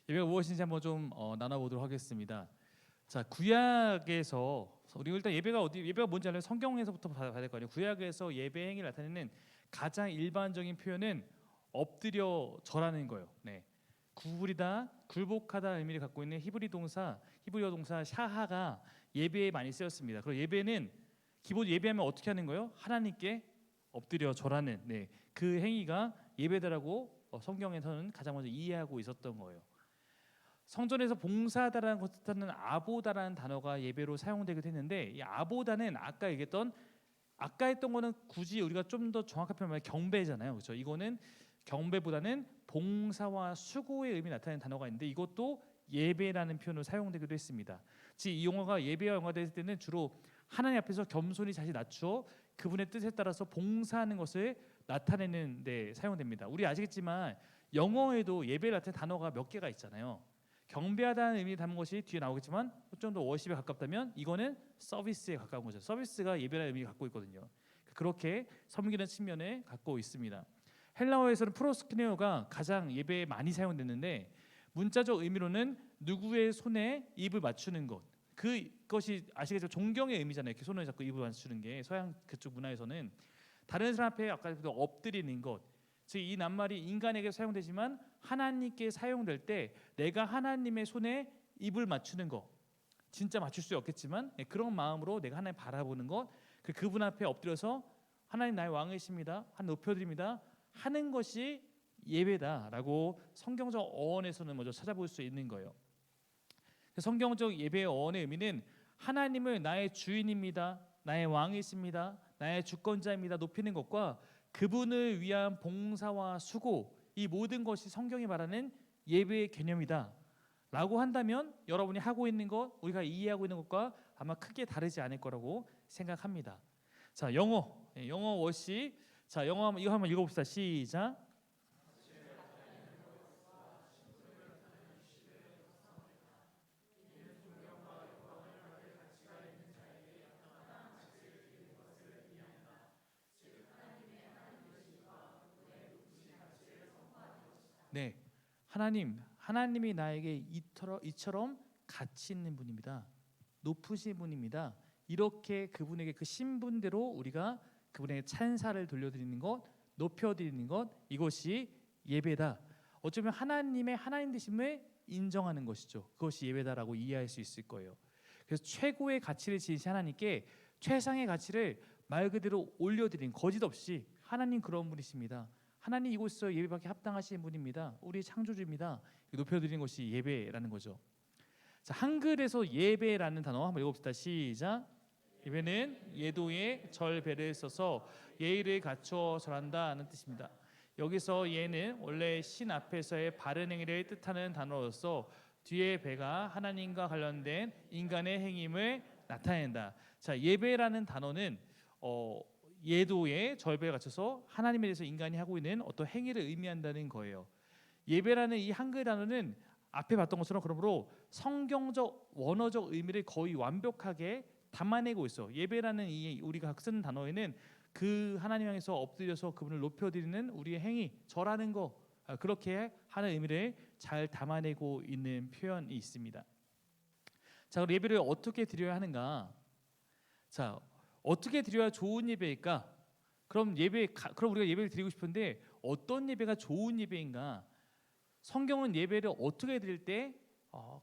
예배가 무엇인지 한번 좀 나눠보도록 하겠습니다. 자, 구약에서 우리 일단 예배가 뭔지 알아요? 성경에서부터 봐야 될 거 아니에요. 구약에서 예배 행위를 나타내는 가장 일반적인 표현은 엎드려 절하는 거예요. 네. 구부리다, 굴복하다 의미를 갖고 있는 히브리어 동사 샤하가 예배에 많이 쓰였습니다. 그리고 예배는 기본 예배하면 어떻게 하는 거예요? 하나님께 엎드려 절하는 그 행위가 예배다라고 성경에서는 가장 먼저 이해하고 있었던 거예요. 성전에서 봉사하다라는 것은 아보다라는 단어가 예배로 사용되기도 했는데, 이 아보다는 아까 했던 거는 굳이 우리가 좀 더 정확한 표현을 말하면 경배잖아요. 그렇죠? 이거는 경배보다는 봉사와 수고의 의미 나타내는 단어가 있는데, 이것도 예배라는 표현으로 사용되기도 했습니다. 즉 이 용어가 예배와 연관될 때는 주로 하나님 앞에서 겸손히 자신을 낮추어 그분의 뜻에 따라서 봉사하는 것을 나타내는 데 사용됩니다. 우리 아시겠지만 영어에도 예배를 나타내는 단어가 몇 개가 있잖아요. 경배하다는 의미를 담은 것이 뒤에 나오겠지만 좀 더 워십에 가깝다면 이거는 서비스에 가까운 거죠. 서비스가 예배라는 의미를 갖고 있거든요. 그렇게 섬기는 측면에 갖고 있습니다. 헬라어에서는 프로스크네어가 가장 예배에 많이 사용됐는데, 문자적 의미로는 누구의 손에 입을 맞추는 것, 그것이 아시겠죠? 존경의 의미잖아요. 이렇게 손을 잡고 입을 맞추는 게 서양 그쪽 문화에서는 다른 사람 앞에 아까도 엎드리는 것, 즉 이 낱말이 인간에게 사용되지만 하나님께 사용될 때 내가 하나님의 손에 입을 맞추는 것, 진짜 맞출 수 없겠지만 그런 마음으로 내가 하나님 바라보는 것, 그분 앞에 엎드려서 하나님 나의 왕이십니다, 한 높여드립니다 하는 것이 예배다라고 성경적 어원에서는 먼저 찾아볼 수 있는 거예요. 성경적 예배의 어원의 의미는 하나님을 나의 주인입니다, 나의 왕이십니다, 나의 주권자입니다 높이는 것과 그분을 위한 봉사와 수고, 이 모든 것이 성경이 말하는 예배의 개념이다 라고 한다면 여러분이 하고 있는 것, 우리가 이해하고 있는 것과 아마 크게 다르지 않을 거라고 생각합니다. 자, 영어 워시. 자, 영어 이거 한번 읽어봅시다. 시작. 네, 하나님이 나에게 이처럼 가치 있는 분입니다. 높으신 분입니다. 이렇게 그분에게 그 신분대로 우리가 그분에게 찬사를 돌려드리는 것, 높여드리는 것, 이것이 예배다. 어쩌면 하나님의 하나님 되심을 인정하는 것이죠. 그것이 예배다라고 이해할 수 있을 거예요. 그래서 최고의 가치를 지니신 하나님께 최상의 가치를 말 그대로 올려드린, 거짓 없이 하나님 그런 분이십니다, 하나님 이곳에서 예배받기 합당하신 분입니다, 우리 창조주입니다, 높여드리는 것이 예배라는 거죠. 자, 한글에서 예배라는 단어 한번 읽어봅시다. 시작. 예배는 예도의 절배를 써서 예의를 갖추어 절한다는 뜻입니다. 여기서 예는 원래 신 앞에서의 바른 행위를 뜻하는 단어로서 뒤에 배가 하나님과 관련된 인간의 행임을 나타낸다. 자, 예배라는 단어는 예도의 절배를 갖춰서 하나님에 대해서 인간이 하고 있는 어떤 행위를 의미한다는 거예요. 예배라는 이 한글 단어는 앞에 봤던 것처럼 그러므로 성경적 원어적 의미를 거의 완벽하게 담아내고 있어. 예배라는 이 우리가 쓰는 단어에는 그 하나님 향해서 엎드려서 그분을 높여드리는 우리의 행위, 절하는 거, 그렇게 하는 의미를 잘 담아내고 있는 표현이 있습니다. 자, 그럼 예배를 어떻게 드려야 하는가? 자, 어떻게 드려야 좋은 예배일까? 그럼 우리가 예배를 드리고 싶은데 어떤 예배가 좋은 예배인가? 성경은 예배를 어떻게 드릴 때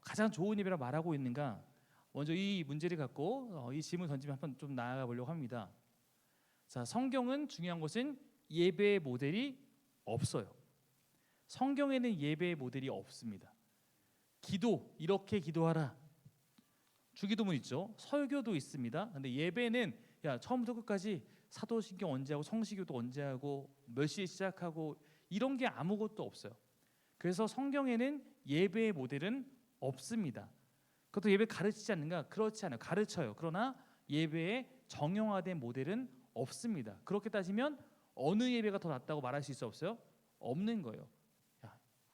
가장 좋은 예배라 말하고 있는가? 먼저 이 문제를 갖고 이 질문을 던지면 한번 좀 나아가 보려고 합니다. 자, 성경은 중요한 것은 예배의 모델이 없어요. 성경에는 예배의 모델이 없습니다. 기도, 이렇게 기도하라. 주기도문 있죠. 설교도 있습니다. 근데 예배는 처음부터 끝까지 사도신경 언제 하고 성시교도 언제 하고 몇 시에 시작하고 이런 게 아무것도 없어요. 그래서 성경에는 예배의 모델은 없습니다. 그것도 예배 가르치지 않는가? 그렇지 않아요. 가르쳐요. 그러나 예배의 정형화된 모델은 없습니다. 그렇게 따지면 어느 예배가 더 낫다고 말할 수 있어 없어요? 없는 거예요.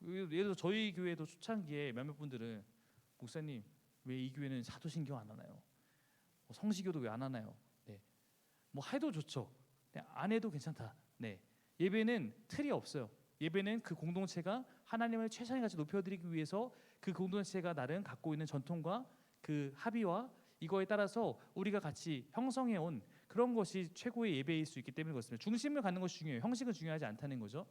예를 들어 저희 교회도 초창기에 몇몇 분들은 목사님 왜 이 교회는 사도신경 안 하나요? 성시교도 왜 안 하나요? 네, 뭐 해도 좋죠. 안 해도 괜찮다. 네, 예배는 틀이 없어요. 예배는 그 공동체가 하나님을 최선의 같이 높여드리기 위해서 그 공동체가 나름 갖고 있는 전통과 그 합의와 이거에 따라서 우리가 같이 형성해온 그런 것이 최고의 예배일 수 있기 때문에 그렇습니다. 중심을 갖는 것이 중요해요. 형식은 중요하지 않다는 거죠.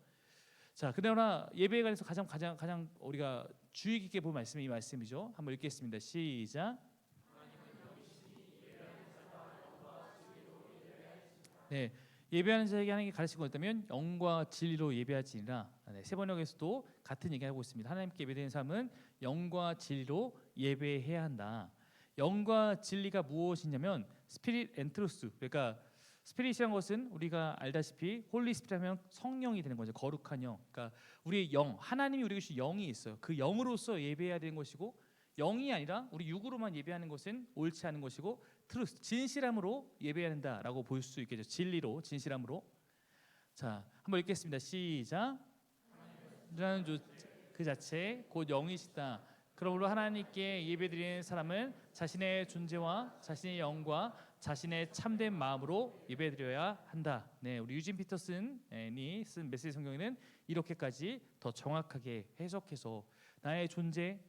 자, 그러나 예배에 관해서 가장 우리가 주의 깊게 볼 말씀이 이 말씀이죠. 한번 읽겠습니다. 시작. 네, 예배하는 자에게 하나님께 가르치고 있다면 영과 진리로 예배하지니라. 네, 세 번역에서도 같은 얘기하고 있습니다. 하나님께 예배드리는 삶은 영과 진리로 예배해야 한다. 영과 진리가 무엇이냐면 스피릿 앤 트루스. 그러니까 스피릿이란 것은 우리가 알다시피 홀리 스피릿하면 성령이 되는 거죠. 거룩한 영. 그러니까 우리의 영, 하나님이 우리에게 주신 영이 있어요. 그 영으로서 예배해야 되는 것이고, 영이 아니라 우리 육으로만 예배하는 것은 옳지 않은 것이고, 트루스, 진실함으로 예배해야 한다라고 볼 수 있겠죠. 진리로, 진실함으로. 자, 한번 읽겠습니다. 시작. 그 자체 곧 영이시다. 그러므로 하나님께 예배드리는 사람은 자신의 존재와 자신의 영과 자신의 참된 마음으로 예배드려야 한다. 네, 우리 유진 피터슨이 쓴 메시지 성경에는 이렇게까지 더 정확하게 해석해서 나의 존재,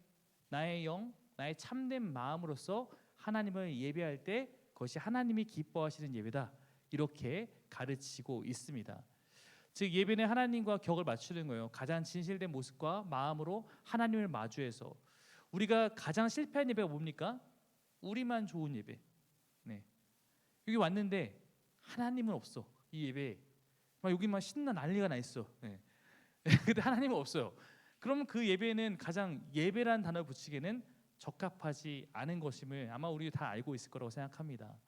나의 영, 나의 참된 마음으로서 하나님을 예배할 때 그것이 하나님이 기뻐하시는 예배다. 이렇게 가르치고 있습니다. 즉 예배는 하나님과 격을 맞추는 거예요. 가장 진실된 모습과 마음으로 하나님을 마주해서 우리가 가장 실패한 예배가 뭡니까? 우리만 좋은 예배. 네. 여기 왔는데 하나님은 없어. 이 예배에 막 여기만 신나 난리가 나 있어. 네. 근데 하나님은 없어요. 그러면 그 예배는 가장 예배라는 단어를 붙이기에는 적합하지 않은 것임을 아마 우리 다 알고 있을 거라고 생각합니다.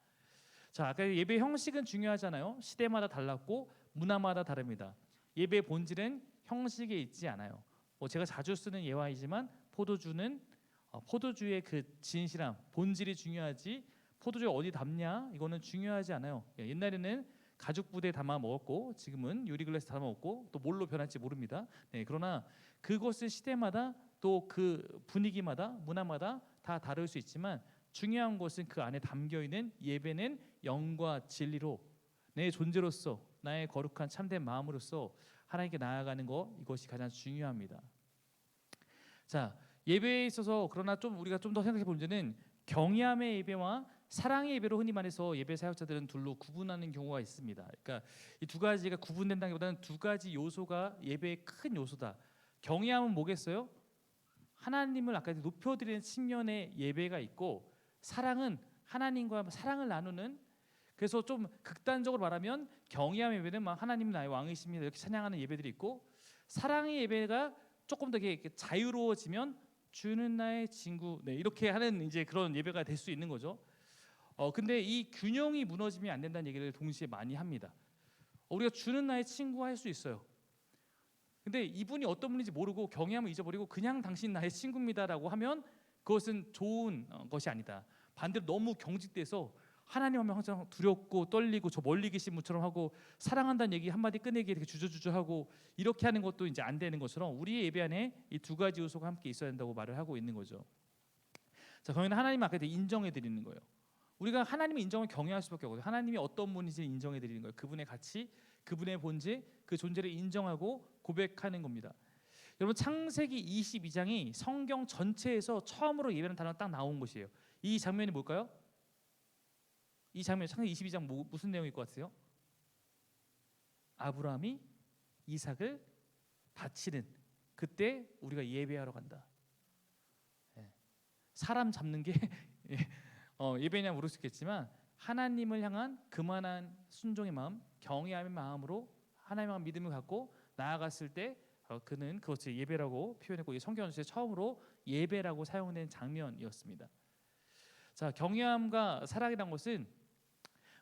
자, 아까 예배 형식은 중요하잖아요. 시대마다 달랐고 문화마다 다릅니다. 예배의 본질은 형식에 있지 않아요. 제가 자주 쓰는 예화이지만 포도주의 그 진실함, 본질이 중요하지 포도주 어디 담냐 이거는 중요하지 않아요. 옛날에는 가죽 부대에 담아 먹었고 지금은 유리글라스 담아 먹고 또 뭘로 변할지 모릅니다. 네, 그러나 그것은 시대마다 또 그 분위기마다 문화마다 다 다를 수 있지만 중요한 것은 그 안에 담겨 있는 예배는 영과 진리로 내 존재로서 나의 거룩한 참된 마음으로서 하나님께 나아가는 것, 이것이 가장 중요합니다. 자, 예배에 있어서 그러나 좀 우리가 좀 더 생각해 볼 문제는 경외함의 예배와 사랑의 예배로 흔히 말해서 예배 사역자들은 둘로 구분하는 경우가 있습니다. 그러니까 이 두 가지가 구분된다기보다는 두 가지 요소가 예배의 큰 요소다. 경외함은 뭐겠어요? 하나님을 아까 높여드리는 측면의 예배가 있고, 사랑은 하나님과 사랑을 나누는, 그래서 좀 극단적으로 말하면 경외함의 예배는 막 하나님 나의 왕이십니다 이렇게 찬양하는 예배들이 있고, 사랑의 예배가 조금 더 이렇게 자유로워지면 주는 나의 친구, 네, 이렇게 하는 이제 그런 예배가 될 수 있는 거죠. 근데 이 균형이 무너지면 안 된다는 얘기를 동시에 많이 합니다. 우리가 주는 나의 친구 할 수 있어요. 근데 이분이 어떤 분인지 모르고 경외함을 잊어버리고 그냥 당신 나의 친구입니다라고 하면 그것은 좋은 것이 아니다. 반대로 너무 경직돼서 하나님 하면 항상 두렵고 떨리고 저 멀리 계신 분처럼 하고 사랑한다는 얘기 한마디 꺼내기 이렇게 주저주저하고 이렇게 하는 것도 이제 안 되는 것처럼 우리의 예배 안에 이 두 가지 요소가 함께 있어야 된다고 말을 하고 있는 거죠. 자, 그러면 하나님 앞에 인정해 드리는 거예요. 우리가 하나님의 인정을 경외할 수밖에 없거든요. 하나님이 어떤 분인지 인정해 드리는 거예요. 그분의 가치, 그분의 본질, 그 존재를 인정하고 고백하는 겁니다. 여러분, 창세기 22장이 성경 전체에서 처음으로 예배라는 단어가 딱 나온 것이에요. 이 장면이 뭘까요? 이 장면, 창세기 22장 무슨 내용일 것 같으세요? 아브라함이 이삭을 바치는 그때 우리가 예배하러 간다. 사람 잡는 게 예배냐 물을 수 있겠지만 하나님을 향한 그만한 순종의 마음, 경외함의 마음으로 하나님을 향한 믿음을 갖고 나아갔을 때 그는 그것을 예배라고 표현했고, 성경 전체에 처음으로 예배라고 사용된 장면이었습니다. 자, 경외함과 사랑이란 것은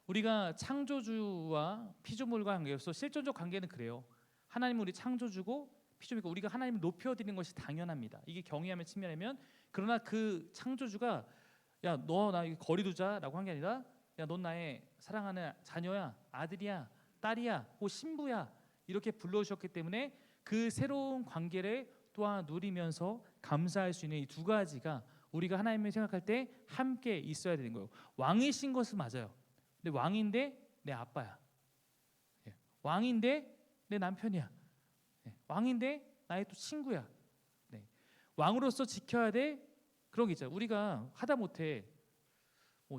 우리가 창조주와 피조물과 관계로서 실존적 관계는 그래요. 하나님은 우리 창조주고 피조물이고 우리가 하나님을 높여드리는 것이 당연합니다. 이게 경외함의 측면이면, 그러나 그 창조주가 야, 너 나 거리 두자라고 한 게 아니라 야, 넌 나의 사랑하는 자녀야, 아들이야, 딸이야, 혹 신부야 이렇게 불러주셨기 때문에 그 새로운 관계를 또한 누리면서 감사할 수 있는 이 두 가지가 우리가 하나님을 생각할 때 함께 있어야 되는 거예요. 왕이신 것은 맞아요. 근데 왕인데 내 아빠야. 왕인데 내 남편이야. 왕인데 나의 또 친구야. 네. 왕으로서 지켜야 돼. 그런 게 있잖아요. 우리가 하다못해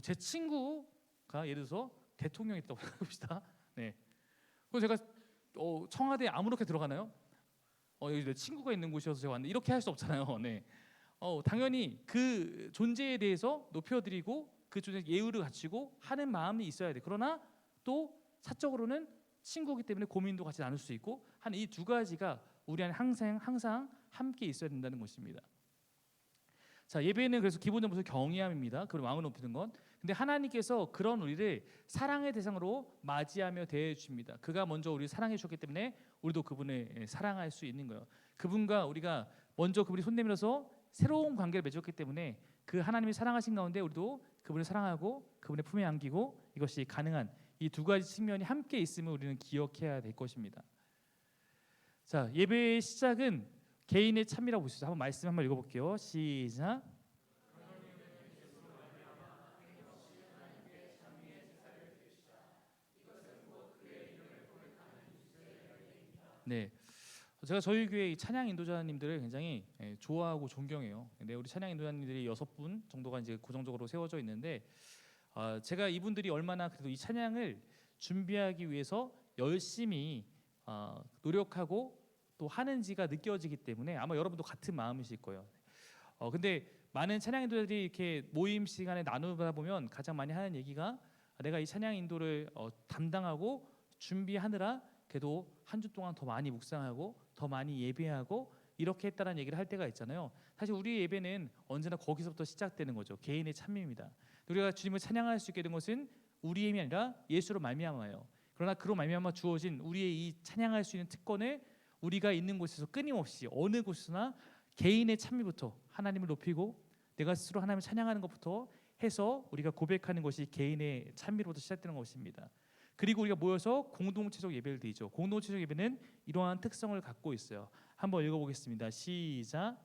제 친구가 예를 들어서 대통령이 있다고 해봅시다. 네. 그래서 제가 청와대에 아무렇게 들어가나요? 여기 내 친구가 있는 곳이어서 제가 왔는데 이렇게 할 수 없잖아요. 네. 당연히 그 존재에 대해서 높여드리고 그 존재 예의를 갖추고 하는 마음이 있어야 돼. 그러나 또 사적으로는 친구이기 때문에 고민도 같이 나눌 수 있고 한 이 두 가지가 우리 안에 항상 함께 있어야 된다는 것입니다. 자, 예배는 그래서 기본적으로 경외함입니다. 그리고 왕을 높이는 건. 근데 하나님께서 그런 우리를 사랑의 대상으로 맞이하며 대해 주십니다. 그가 먼저 우리를 사랑해 주셨기 때문에 우리도 그분을 사랑할 수 있는 거예요. 그분과 우리가 먼저 그분이 손 내밀어서 새로운 관계를 맺었기 때문에 그 하나님이 사랑하신 가운데 우리도 그분을 사랑하고 그분의 품에 안기고 이것이 가능한 이 두 가지 측면이 함께 있음을 우리는 기억해야 될 것입니다. 자, 예배의 시작은 개인의 참이라고 볼 수 있어요. 한번 말씀 한번 읽어볼게요. 시작. 네, 제가 저희 교회 찬양 인도자님들을 굉장히 좋아하고 존경해요. 근데 우리 찬양 인도자님들이 6분 정도가 이제 고정적으로 세워져 있는데 제가 이분들이 얼마나 그래도 이 찬양을 준비하기 위해서 열심히 노력하고 또 하는지가 느껴지기 때문에 아마 여러분도 같은 마음이실 거예요. 근데 많은 찬양 인도자들이 이렇게 모임 시간에 나누다 보면 가장 많이 하는 얘기가 내가 이 찬양 인도를 담당하고 준비하느라 그래도 한 주 동안 더 많이 묵상하고 더 많이 예배하고 이렇게 했다는 얘기를 할 때가 있잖아요. 사실 우리 예배는 언제나 거기서부터 시작되는 거죠. 개인의 참여입니다. 우리가 주님을 찬양할 수 있게 된 것은 우리의 힘이 아니라 예수로 말미암아요. 그러나 그로 말미암아 주어진 우리의 이 찬양할 수 있는 특권을 우리가 있는 곳에서 끊임없이 어느 곳이나 개인의 참여부터 하나님을 높이고 내가 스스로 하나님을 찬양하는 것부터 해서 우리가 고백하는 것이 개인의 참여로부터 시작되는 것입니다. 그리고 우리가 모여서 공동체적 예배를 드리죠. 공동체적 예배는 이러한 특성을 갖고 있어요. 한번 읽어보겠습니다. 시작.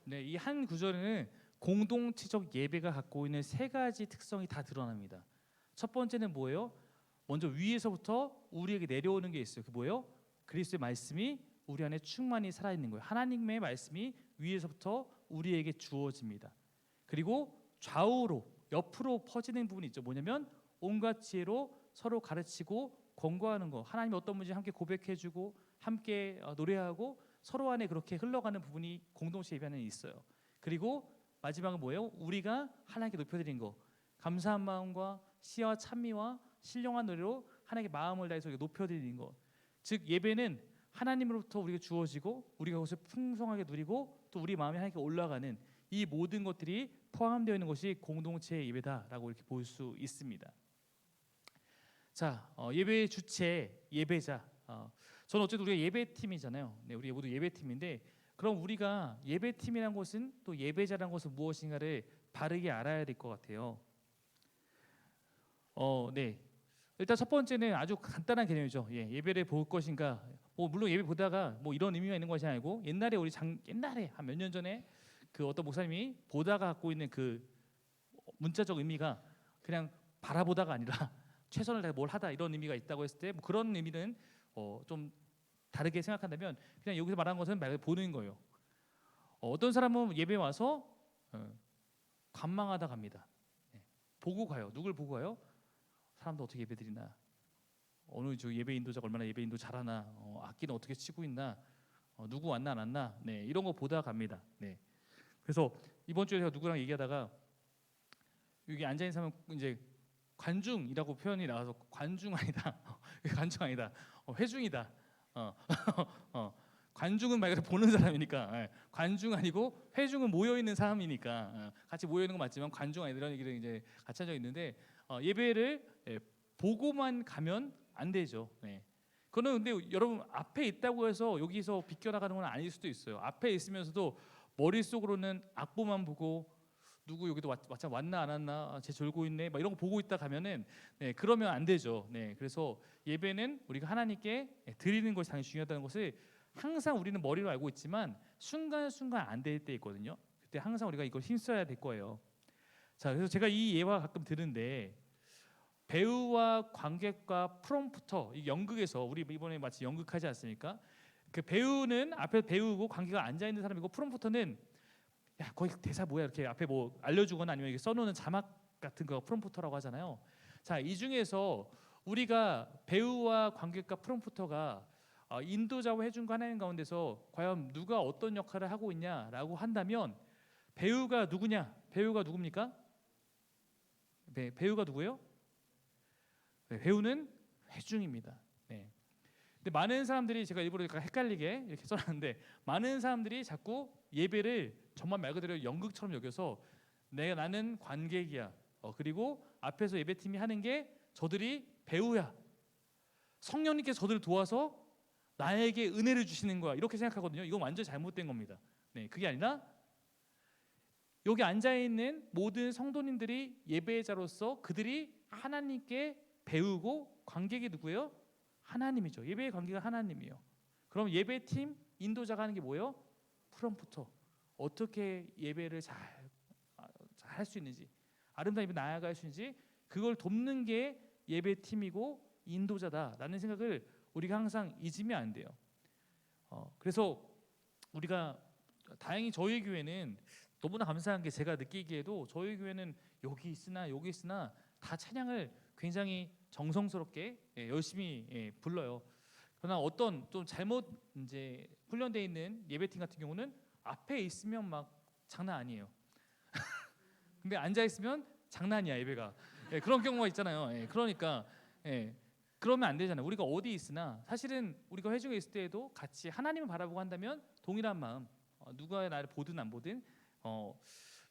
네, 이 한 구절에는 공동체적 예배가 갖고 있는 세 가지 특성이 다 드러납니다. 첫 번째는 뭐예요? 먼저 위에서부터 우리에게 내려오는 게 있어요. 그 뭐예요? 그리스도의 말씀이 우리 안에 충만히 살아있는 거예요. 하나님의 말씀이 위에서부터 우리에게 주어집니다. 그리고 좌우로 옆으로 퍼지는 부분이 있죠. 뭐냐면 온갖 지혜로 서로 가르치고 권고하는 거. 하나님이 어떤 분인지 함께 고백해주고 함께 노래하고 서로 안에 그렇게 흘러가는 부분이 공동체 예배 안에 있어요. 그리고 마지막은 뭐예요? 우리가 하나님께 높여드린 거. 감사한 마음과 시와 찬미와 신령한 노래로 하나님께 마음을 다해서 높여드리는 것. 즉 예배는 하나님으로부터 우리가 주어지고 우리가 그것을 풍성하게 누리고 또 우리 마음이 하나님께 올라가는 이 모든 것들이 포함되어 있는 것이 공동체 예배다라고 이렇게 볼 수 있습니다. 자, 예배의 주체, 예배자. 저는 어쨌든 우리가 예배팀이잖아요. 네, 우리 모두 예배팀인데 그럼 우리가 예배팀이라는 것은 또 예배자라는 것은 무엇인가를 바르게 알아야 될 것 같아요. 네. 일단 첫 번째는 아주 간단한 개념이죠. 예배를 볼 것인가. 물론 예배 보다가 이런 의미가 있는 것이 아니고 옛날에 옛날에 한 몇 년 전에 그 어떤 목사님이 보다가 갖고 있는 그 문자적 의미가 그냥 바라보다가 아니라 최선을 다해 뭘 하다 이런 의미가 있다고 했을 때 그런 의미는 좀 다르게 생각한다면 그냥 여기서 말하는 것은 말 보는 거예요. 어떤 사람은 예배 와서 관망하다 갑니다. 보고 가요. 누굴 보고 가요? 사람도 어떻게 예배드리나, 어느 저 예배 인도자가 얼마나 예배 인도 잘하나, 악기는 어떻게 치고 있나, 누구 왔나 안 왔나, 네, 이런 거 보다 갑니다. 네. 그래서 이번 주에 제가 누구랑 얘기하다가 여기 앉아 있는 사람은 이제 관중이라고 표현이 나와서 관중 아니다, 관중 아니다, 회중이다. 관중은 말 그대로 보는 사람이니까 관중 아니고 회중은 모여 있는 사람이니까 같이 모여 있는 건 맞지만 관중 아니다 이런 얘기를 이제 같이 한 적이 있는데 예배를 보고만 가면 안 되죠. 네. 그거는 근데 여러분 앞에 있다고 해서 여기서 비껴나가는 건 아닐 수도 있어요. 앞에 있으면서도 머릿속으로는 악보만 보고 누구 여기도 왔나 안 왔나, 쟤 졸고 있네, 막 이런 거 보고 있다 가면은 그러면 안 되죠. 네, 그래서 예배는 우리가 하나님께 드리는 것이 당연히 중요하다는 것을 항상 우리는 머리로 알고 있지만 순간순간 안 될 때 있거든요. 그때 항상 우리가 이걸 힘써야 될 거예요. 자, 그래서 제가 이 예화 가끔 드는데 배우와 관객과 프롬프터, 이 연극에서 우리 이번에 마치 연극하지 않습니까? 그 배우는 앞에 배우고 관객가 앉아 있는 사람이고 프롬프터는 야 거기 대사 뭐야 이렇게 앞에 뭐 알려주거나 아니면 이렇게 써놓는 자막 같은 거 프롬프터라고 하잖아요. 자, 이 중에서 우리가 배우와 관객과 프롬프터가 인도자고 해준 거 하나님 가운데서 과연 누가 어떤 역할을 하고 있냐라고 한다면 배우가 누구냐? 배우가 누굽니까? 네, 배우가 누구예요? 네, 배우는 회중입니다. 네. 근데 많은 사람들이 제가 일부러 약간 헷갈리게 이렇게 써놨는데 많은 사람들이 자꾸 예배를 정말 말 그대로 연극처럼 여겨서 나는 관객이야. 그리고 앞에서 예배팀이 하는 게 저들이 배우야. 성령님께서 저들을 도와서 나에게 은혜를 주시는 거야. 이렇게 생각하거든요. 이건 완전 잘못된 겁니다. 네, 그게 아니라 여기 앉아 있는 모든 성도님들이 예배자로서 그들이 하나님께 배우고 관객이 누구예요? 하나님이죠. 예배의 관계가 하나님이에요. 그럼 예배팀 인도자가 하는 게 뭐예요? 프롬프터. 어떻게 예배를 잘 할 수 있는지, 아름다운 예배 나아갈 수 있는지 그걸 돕는 게 예배팀이고 인도자다라는 생각을 우리가 항상 잊으면 안 돼요. 그래서 우리가 다행히 저희 교회는 너무나 감사한 게 제가 느끼기에도 저희 교회는 여기 있으나 다 찬양을 굉장히 정성스럽게 열심히 불러요. 그러나 어떤 좀 잘못 이제 훈련되어 있는 예배팀 같은 경우는 앞에 있으면 막 장난 아니에요. 근데 앉아 있으면 장난이야 예배가. 그런 경우가 있잖아요. 그러니까 그러면 안 되잖아요. 우리가 어디 있으나 사실은 우리가 회중에 있을 때에도 같이 하나님을 바라보고 한다면 동일한 마음, 누가 나를 보든 안 보든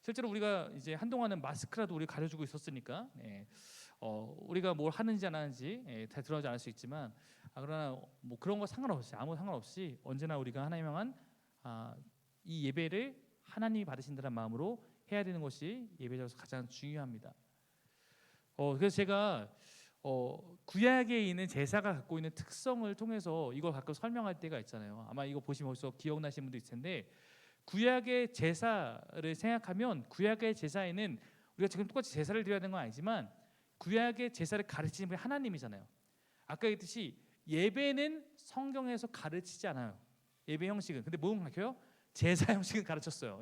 실제로 우리가 이제 한동안은 마스크라도 우리 가려주고 있었으니까 우리가 뭘 하는지 안 하는지 다 드러나지 않을 수 있지만 그러나 뭐 그런 거 상관없이 아무 상관없이 언제나 우리가 하나님 향한 이 예배를 하나님이 받으신다는 마음으로 해야 되는 것이 예배자로서 가장 중요합니다. 그래서 제가 구약에 있는 제사가 갖고 있는 특성을 통해서 이걸 가끔 설명할 때가 있잖아요. 아마 이거 보시면 벌써 기억나시는 분도 있을 텐데 구약의 제사를 생각하면 구약의 제사에는 우리가 지금 똑같이 제사를 드려야 되는 건 아니지만 구약의 제사를 가르치는 분이 하나님이잖아요. 아까 얘기했듯이 예배는 성경에서 가르치지 않아요. 예배 형식은. 근데 뭐는 가르쳐요? 제사 형식은 가르쳤어요.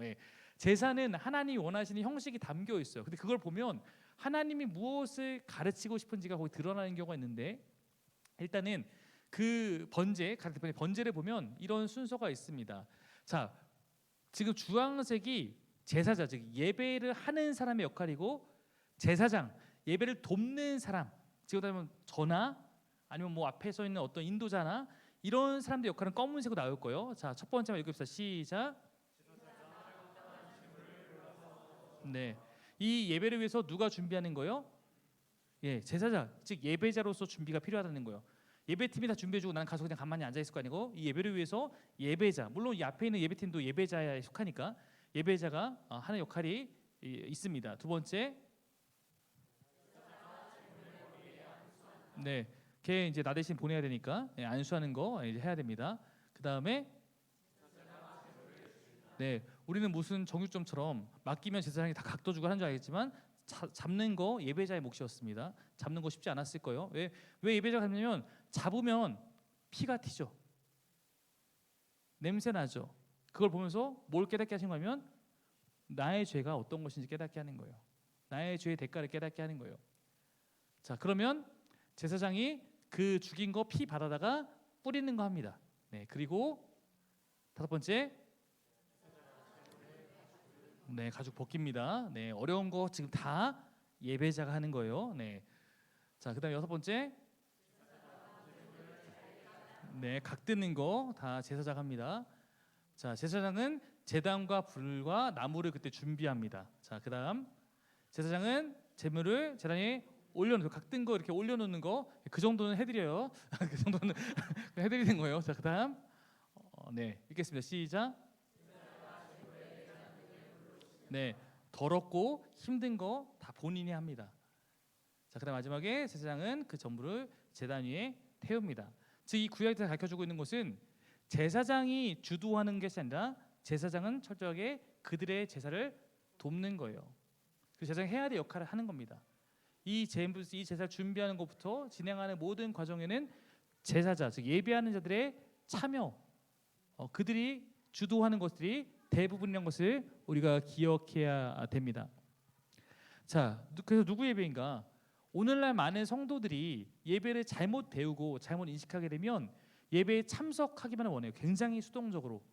제사는 하나님이 원하시는 형식이 담겨 있어요. 근데 그걸 보면 하나님이 무엇을 가르치고 싶은지가 거기 드러나는 경우가 있는데 일단은 그 번제를 보면 이런 순서가 있습니다. 자, 지금 주황색이 제사자, 즉 예배를 하는 사람의 역할이고 제사장, 예배를 돕는 사람, 즉 그다음에 저나 아니면 뭐 앞에 서 있는 어떤 인도자나 이런 사람들 역할은 검은색으로 나올 거예요. 자, 첫 번째 읽읍시다. 시작. 네, 이 예배를 위해서 누가 준비하는 거예요? 제사자, 즉 예배자로서 준비가 필요하다는 거예요. 예배팀이 다 준비해주고 나는 가서 그냥 가만히 앉아 있을 거 아니고 이 예배를 위해서 예배자, 물론 이 앞에 있는 예배팀도 예배자에 속하니까 예배자가 하는 역할이 있습니다. 두 번째, 네, 걔 이제 나 대신 보내야 되니까 안수하는 거 이제 해야 됩니다. 그 다음에 네, 우리는 무슨 정육점처럼 맡기면 제사장이 다 각도주고 하는 줄 알겠지만 잡는 거 예배자의 몫이었습니다. 잡는 거 쉽지 않았을 거예요. 왜 예배자가 잡냐면 잡으면 피가 튀죠. 냄새 나죠. 그걸 보면서 뭘 깨닫게 하신 거냐면 나의 죄가 어떤 것인지 깨닫게 하는 거예요. 나의 죄의 대가를 깨닫게 하는 거예요. 자, 그러면 제사장이 그 죽인 거 피 받아다가 뿌리는 거 합니다. 네, 그리고 다섯 번째, 네, 가죽 벗깁니다. 네, 어려운 거 지금 다 예배자가 하는 거예요. 네, 자, 그다음 여섯 번째, 네, 각 뜨는 거 다 제사자가 합니다. 자, 제사장은 제단과 불과 나무를 그때 준비합니다. 자, 그다음 제사장은 제물을 제단에 올려놓고 각 뜬 거 이렇게 올려놓는 거 그 정도는 해드려요. 그 정도는 해드리는 거예요. 자, 그다음 네, 읽겠습니다. 시작. 네, 더럽고 힘든 거 다 본인이 합니다. 자, 그다음 마지막에 제사장은 그 전부를 제단 위에 태웁니다. 즉 이 구약에서 가르쳐주고 있는 것은 제사장이 주도하는 것이 아니라 제사장은 철저하게 그들의 제사를 돕는 거예요. 그 제사장이 해야 될 역할을 하는 겁니다. 이 제사를 준비하는 것부터 진행하는 모든 과정에는 제사자, 즉 예배하는 자들의 참여, 그들이 주도하는 것들이 대부분이라는 것을 우리가 기억해야 됩니다. 자, 그래서 누구 예배인가? 오늘날 많은 성도들이 예배를 잘못 배우고 잘못 인식하게 되면 예배에 참석하기만 원해요. 굉장히 수동적으로.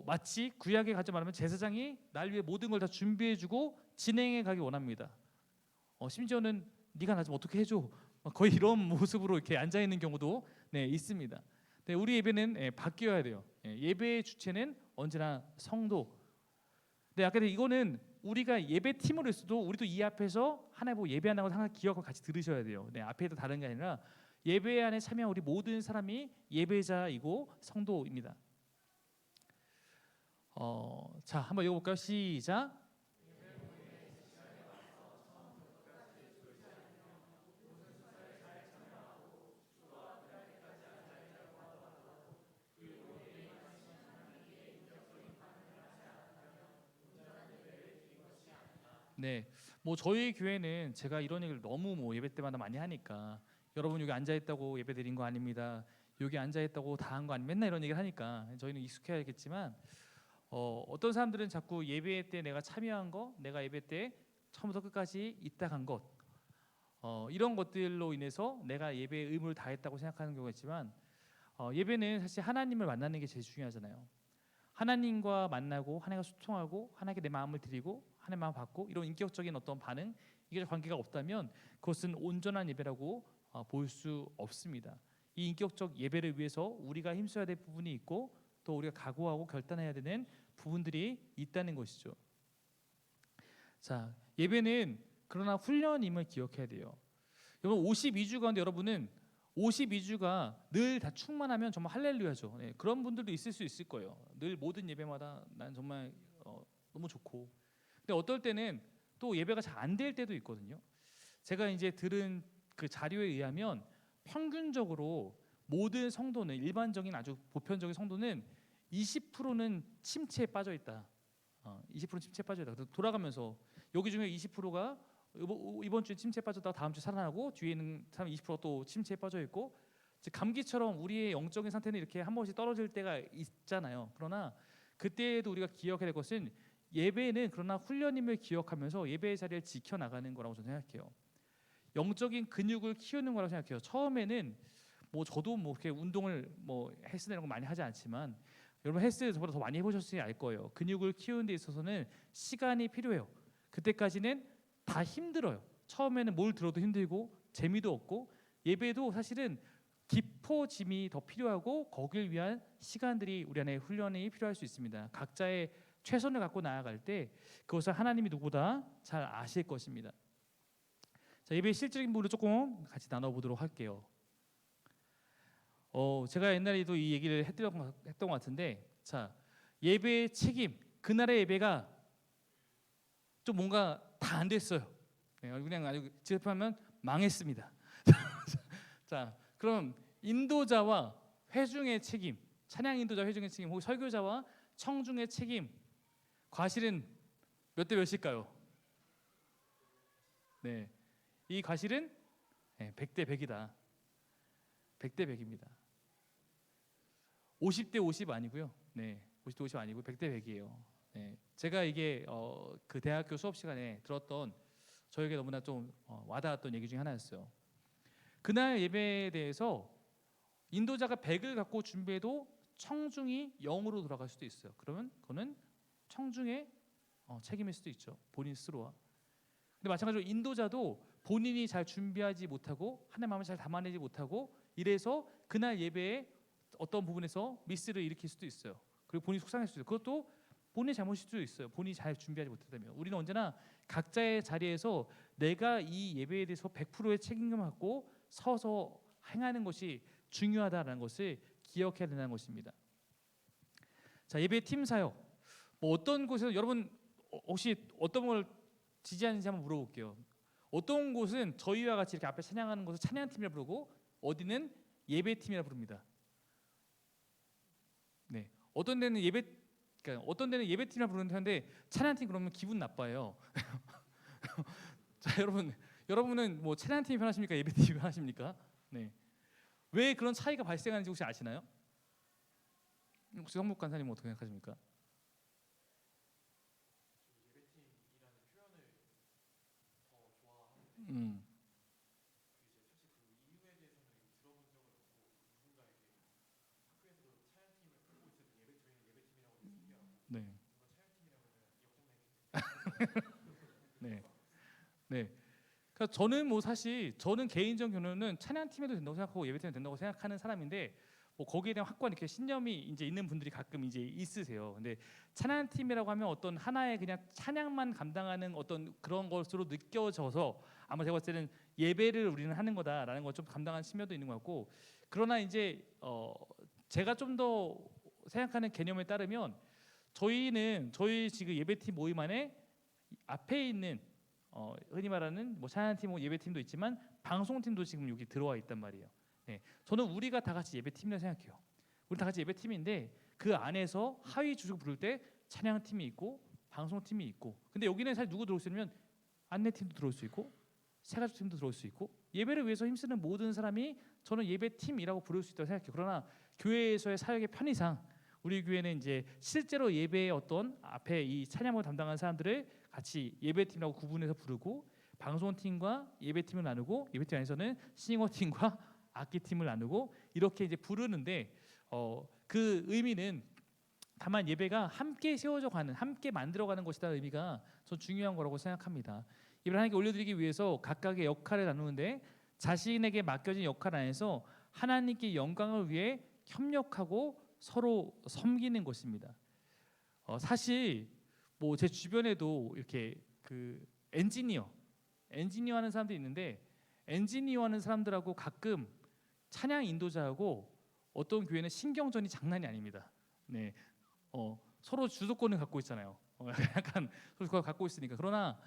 마치 구약에 가져 말하면 제사장이 날 위해 모든 걸 다 준비해주고 진행해 가기 원합니다. 심지어는 네가 나 좀 어떻게 해줘. 거의 이런 모습으로 이렇게 앉아 있는 경우도 있습니다. 우리 예배는 바뀌어야 돼요. 예배의 주체는 언제나 성도. 아까 이거는 우리가 예배 팀으로 있어도 우리도 이 앞에서 하나님 보고 예배한다는 걸 항상 기억하고 같이 들으셔야 돼요. 앞에도 다른 게 아니라 예배 안에 참여한 우리 모든 사람이 예배자이고 성도입니다. 자, 한번 읽어볼까요? 시작. 네, 뭐 저희 교회는 제가 이런 얘기를 너무 예배 때마다 많이 하니까 여러분 여기 앉아 있다고 예배 드린 거 아닙니다. 여기 앉아 있다고 다 한 거 아니 맨날 이런 얘기를 하니까 저희는 익숙해야겠지만 어떤 사람들은 자꾸 예배 때 내가 참여한 거, 내가 예배 때 처음부터 끝까지 있다 간 것, 이런 것들로 인해서 내가 예배의 의무를 다했다고 생각하는 경우가 있지만 예배는 사실 하나님을 만나는 게 제일 중요하잖아요. 하나님과 만나고 하나님과 소통하고 하나님께 내 마음을 드리고 하나님 마음 받고 이런 인격적인 어떤 반응, 이게 관계가 없다면 그것은 온전한 예배라고 볼 수 없습니다. 이 인격적 예배를 위해서 우리가 힘써야 될 부분이 있고 또 우리가 각오하고 결단해야 되는 부분들이 있다는 것이죠. 자, 예배는 그러나 훈련임을 기억해야 돼요. 여러분 52주 가운데 여러분은 52주가 늘 다 충만하면 정말 할렐루야죠. 그런 분들도 있을 수 있을 거예요. 늘 모든 예배마다 난 정말 너무 좋고. 근데 어떨 때는 또 예배가 잘 안 될 때도 있거든요. 제가 이제 들은 그 자료에 의하면 평균적으로 모든 성도는 일반적인 아주 보편적인 성도는 20%는 침체에 빠져 있다. 20% 침체에 빠져 있다. 돌아가면서 여기 중에 20%가 이번 주에 침체에 빠졌다가 다음 주에 살아나고 뒤에 있는 사람 20%가 또 침체에 빠져 있고, 감기처럼 우리의 영적인 상태는 이렇게 한 번씩 떨어질 때가 있잖아요. 그러나 그때에도 우리가 기억해야 될 것은 예배는 그러나 훈련임을 기억하면서 예배의 자리를 지켜나가는 거라고 저는 생각해요. 영적인 근육을 키우는 거라고 생각해요. 처음에는 뭐 저도 뭐 이렇게 운동을 뭐 헬스 이런 거 많이 하지 않지만 여러분 헬스 저보다 더 많이 해보셨으니 알 거예요. 근육을 키우는 데 있어서는 시간이 필요해요. 그때까지는 다 힘들어요. 처음에는 뭘 들어도 힘들고 재미도 없고, 예배도 사실은 깊어짐이 더 필요하고 거길 위한 시간들이 우리 안에 훈련이 필요할 수 있습니다. 각자의 최선을 갖고 나아갈 때 그것을 하나님이 누구보다 잘 아실 것입니다. 자, 예배의 실질적인 부분을 조금 같이 나눠보도록 할게요. 제가 옛날에도 이 얘기를 했던 것 같은데, 자, 예배의 책임, 그날의 예배가 좀 뭔가 다 안 됐어요. 그냥 아주 직접하면 망했습니다. 자, 그럼 인도자와 회중의 책임, 찬양 인도자 회중의 책임, 혹은 설교자와 청중의 책임, 과실은 몇 대 몇일까요? 네, 이 과실은 100대 100이다. 100대 100입니다. 50대 50 아니고요. 50대 50 아니고 100대 100이에요. 제가 이게 그 대학교 수업 시간에 들었던 저에게 너무나 좀 와닿았던 얘기 중에 하나였어요. 그날 예배에 대해서 인도자가 100을 갖고 준비해도 청중이 0으로 돌아갈 수도 있어요. 그러면 그거는 청중의 책임일 수도 있죠. 본인 스스로와. 근데 마찬가지로 인도자도 본인이 잘 준비하지 못하고 하나님의 마음을 잘 담아내지 못하고 이래서 그날 예배에 어떤 부분에서 미스를 일으킬 수도 있어요. 그리고 본인이 속상할 수도 있어요. 그것도 본인의 잘못일 수도 있어요. 본인이 잘 준비하지 못했다면. 우리는 언제나 각자의 자리에서 내가 이 예배에 대해서 100%의 책임을 갖고 서서 행하는 것이 중요하다는 것을 기억해야 된다는 것입니다. 자, 예배 팀 사역. 뭐 어떤 곳에서 여러분 혹시 어떤 걸 지지하는지 한번 물어볼게요. 어떤 곳은 저희와 같이 이렇게 앞에 찬양하는 곳을 찬양팀이라 부르고 어디는 예배팀이라 부릅니다. 어떤 데는 그러니까 어떤 데는 예배팀이라 부르는데 찬양팀 그러면 기분 나빠요. 자, 여러분은 뭐 찬양팀이 편하십니까? 예배팀이 편하십니까? 네. 왜 그런 차이가 발생하는지 혹시 아시나요? 혹시 성목 간사님 어떻게 생각하십니까? 음, 네, 네, 네. 그러니까 저는 뭐 사실 저는 개인적 견해는 찬양팀에도 된다고 생각하고 예배팀에도 된다고 생각하는 사람인데 뭐 거기에 대한 확고한 이렇게 신념이 이제 있는 분들이 가끔 이제 있으세요. 근데 찬양팀이라고 하면 어떤 하나의 그냥 찬양만 감당하는 어떤 그런 것으로 느껴져서 아마 제가 봤을 때는 예배를 우리는 하는 거다라는 걸 좀 감당하는 측면도 있는 것 같고 그러나 이제 제가 좀 더 생각하는 개념에 따르면 저희 지금 예배팀 모임 안에 앞에 있는 흔히 말하는 뭐 찬양팀, 뭐 예배팀도 있지만 방송팀도 지금 여기 들어와 있단 말이에요. 네, 저는 우리가 다 같이 예배팀이라고 생각해요. 우리 다 같이 예배팀인데 그 안에서 하위 주축 부를 때 찬양팀이 있고 방송팀이 있고 근데 여기는 사실 누구 들어올 수 있냐면 안내팀도 들어올 수 있고 세가족팀도 들어올 수 있고 예배를 위해서 힘쓰는 모든 사람이 저는 예배팀이라고 부를 수 있다고 생각해요. 그러나 교회에서의 사역의 편의상 우리 교회는 이제 실제로 예배의 어떤 앞에 이 찬양을 담당하는 사람들을 같이 예배팀이라고 구분해서 부르고 방송팀과 예배팀을 나누고 예배팀 안에서는 싱어팀과 악기팀을 나누고 이렇게 이제 부르는데 그 의미는 다만 예배가 함께 세워져 가는 함께 만들어가는 것이라는 의미가 전 중요한 거라고 생각합니다. 예배를 하나님께 올려드리기 위해서 각각의 역할을 나누는데 자신에게 맡겨진 역할 안에서 하나님께 영광을 위해 협력하고 서로 섬기는 것입니다. 사실 뭐 제 주변에도 이렇게 그 엔지니어 하는 사람들이 있는데 엔지니어 하는 사람들하고 가끔 찬양 인도자하고 어떤 교회는 신경전이 장난이 아닙니다. 네, 서로 주도권을 갖고 있잖아요. 약간 서로 그걸 갖고 있으니까 그러나